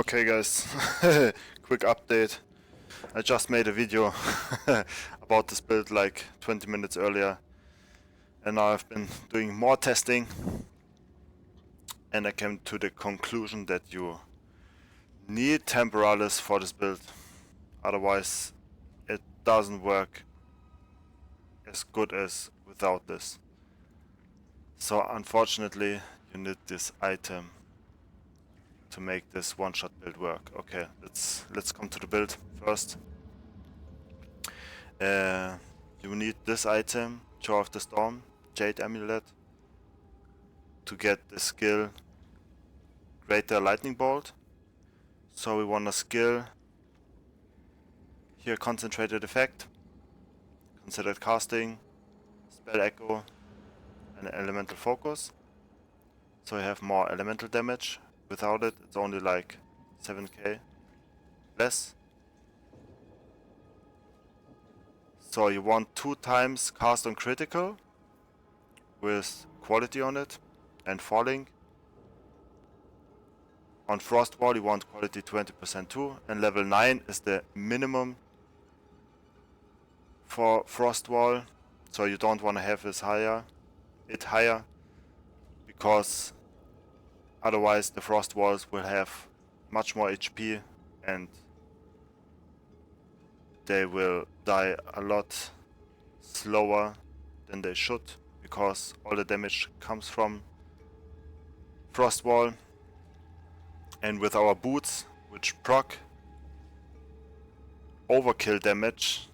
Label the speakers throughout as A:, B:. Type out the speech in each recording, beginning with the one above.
A: Okay guys, quick update. I just made a video about this build like 20 minutes earlier, and now I've been doing more testing and I came to the conclusion that you need temporalis for this build, otherwise it doesn't work as good as without this. So unfortunately you need this item to make this one-shot build work. Okay, let's come to the build first. You need this item, Jaw of the Storm, Jade Amulet, to get the skill Greater Lightning Bolt. So we want a skill here, Concentrated Effect, Considered Casting, Spell Echo, and Elemental Focus. So you have more elemental damage. Without it, it's only like 7k less. So you want 2 times cast on critical with quality on it and falling. On Frost Wall you want quality 20% too, and level 9 is the minimum for Frost Wall, so you don't want to have it higher, because otherwise the Frost Walls will have much more HP and they will die a lot slower than they should, because all the damage comes from Frost Wall. And with our boots, which proc overkill damage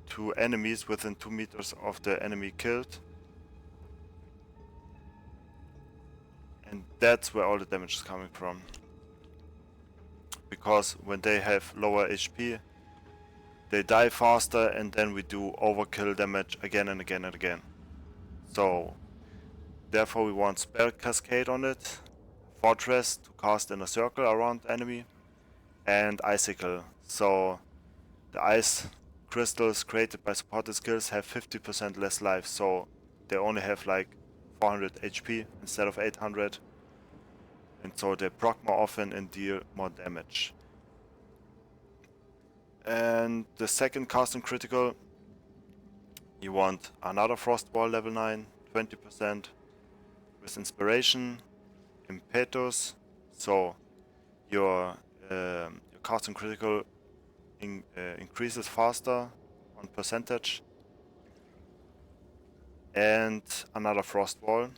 A: to enemies within 2 meters of the enemy killed, and that's where all the damage is coming from, because when they have lower HP they die faster, and then we do overkill damage again and again and again. So therefore we want Spell Cascade on it, Fortress to cast in a circle around the enemy, and Icicle. So the ice crystals created by supported skills have 50% less life, so they only have like 400 HP instead of 800, and so they proc more often and deal more damage. And the second casting critical, you want another Frost Wall level 9, 20% with Inspiration, Impetus, so your casting critical increases faster on percentage, and another Frost Wall.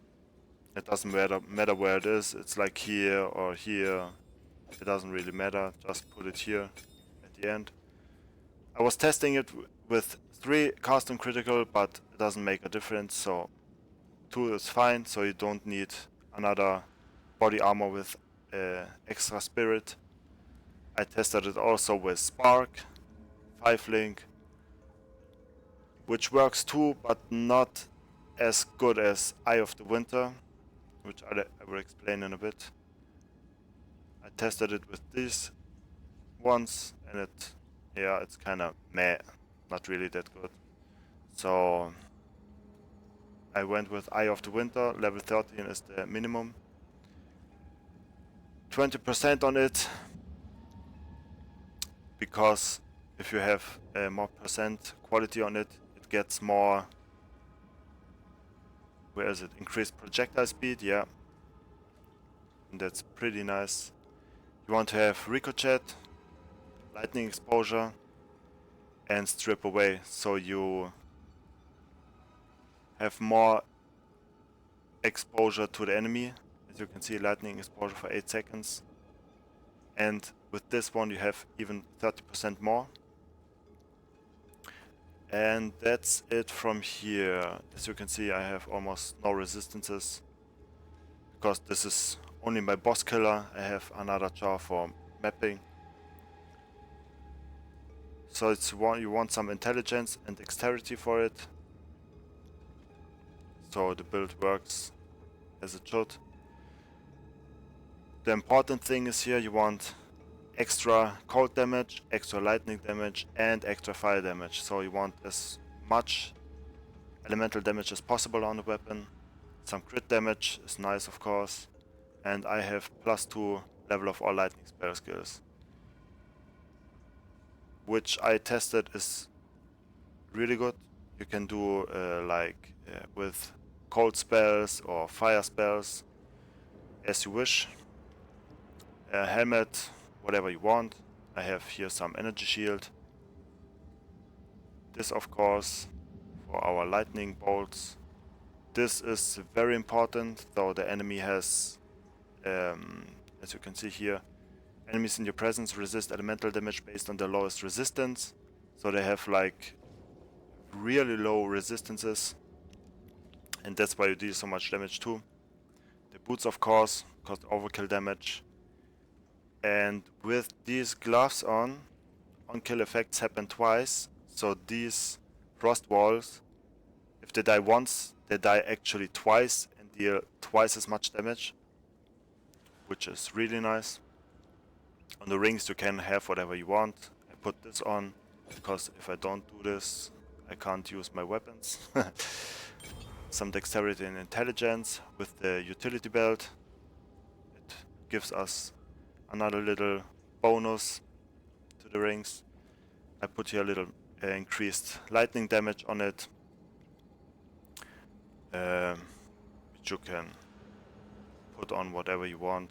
A: It doesn't matter where it is, it's like here or here, it doesn't really matter, just put it here at the end. I was testing it with 3 casting critical, but it doesn't make a difference, so 2 is fine, so you don't need another body armor with extra spirit. I tested it also with Spark, 5 link, which works too, but not as good as Eye of the Winter, which I will explain in a bit. I tested it with these ones, and it's kinda meh, not really that good. So I went with Eye of the Winter, level 13 is the minimum. 20% on it, because if you have more percent quality on it, it gets more, where is it, increased projectile speed, yeah, and that's pretty nice. You want to have Ricochet, Lightning Exposure, and Strip Away, so you have more exposure to the enemy. As you can see, Lightning Exposure for 8 seconds, and with this one you have even 30% more. And that's it from here. As you can see, I have almost no resistances, because this is only my boss killer. I have another jar for mapping. So you want some intelligence and dexterity for it, so the build works as it should. The important thing is here you want extra cold damage, extra lightning damage, and extra fire damage. So you want as much elemental damage as possible on the weapon. Some crit damage is nice, of course, and I have +2 level of all lightning spell skills. Which I tested is really good. You can do with cold spells or fire spells as you wish. Helmet, whatever you want. I have here some energy shield. This of course for our lightning bolts. This is very important, though the enemy has, as you can see here, enemies in your presence resist elemental damage based on their lowest resistance. So they have like really low resistances, and that's why you deal so much damage too. The boots of course cause overkill damage, and with these gloves on kill effects happen twice. So these frost walls, if they die once, they die actually twice and deal twice as much damage, which is really nice. On the rings you can have whatever you want. I put this on because if I don't do this, I can't use my weapons. Some dexterity and intelligence with the utility belt. It gives us another little bonus to the rings. I put here a little increased lightning damage on it, which you can put on whatever you want.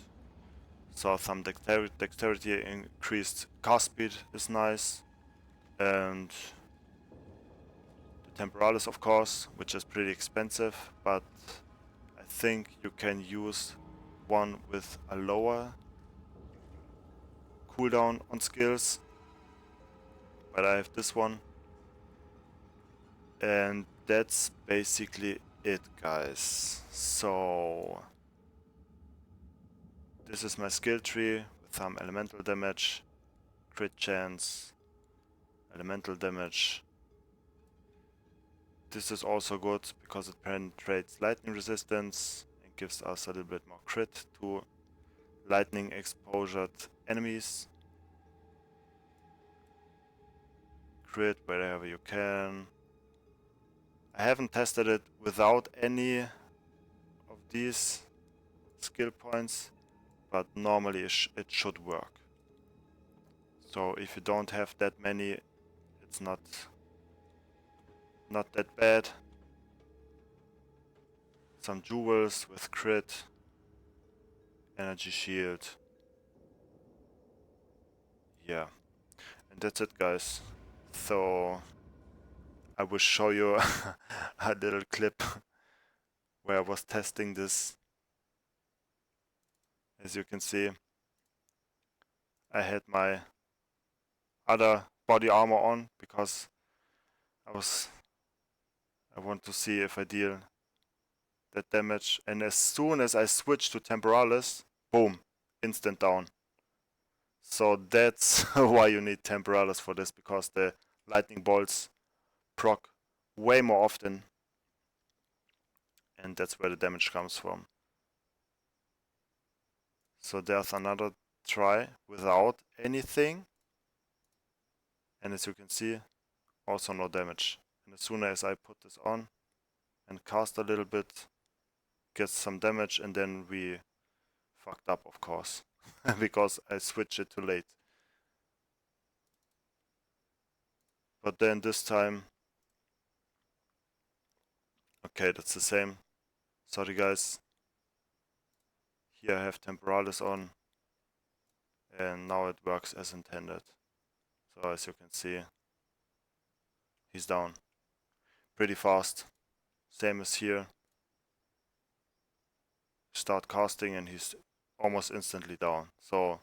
A: So some dexterity, increased cast speed is nice, and the temporalis of course, which is pretty expensive, but I think you can use one with a lower cooldown on skills, but I have this one, and that's basically it, guys. So this is my skill tree with some elemental damage, crit chance, elemental damage. This is also good because it penetrates lightning resistance and gives us a little bit more crit to lightning exposured enemies. Crit wherever you can. I haven't tested it without any of these skill points, but normally it should work. So if you don't have that many, it's not that bad. Some jewels with crit, energy shield. Yeah, and that's it, guys. So I will show you a little clip where I was testing this. As you can see, I had my other body armor on because I want to see if I deal that damage, and as soon as I switch to temporalis, boom, instant down. So that's why you need temporalis for this, because the lightning bolts proc way more often, and that's where the damage comes from. So there's another try without anything, and as you can see, also no damage. And as soon as I put this on and cast a little bit, gets some damage, and then we fucked up, of course, because I switched it too late. But then this time, okay, that's the same. Sorry guys. Here I have temporalis on, and now it works as intended. So as you can see, he's down pretty fast. Same as here. Start casting and he's almost instantly down. So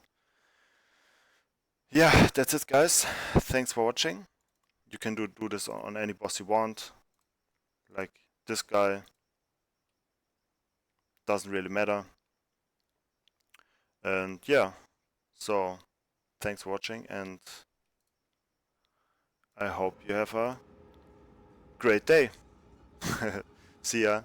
A: yeah, that's it, guys. Thanks for watching. You can do this on any boss you want, like this guy. Doesn't really matter. And yeah, so thanks for watching, and I hope you have a great day. See ya.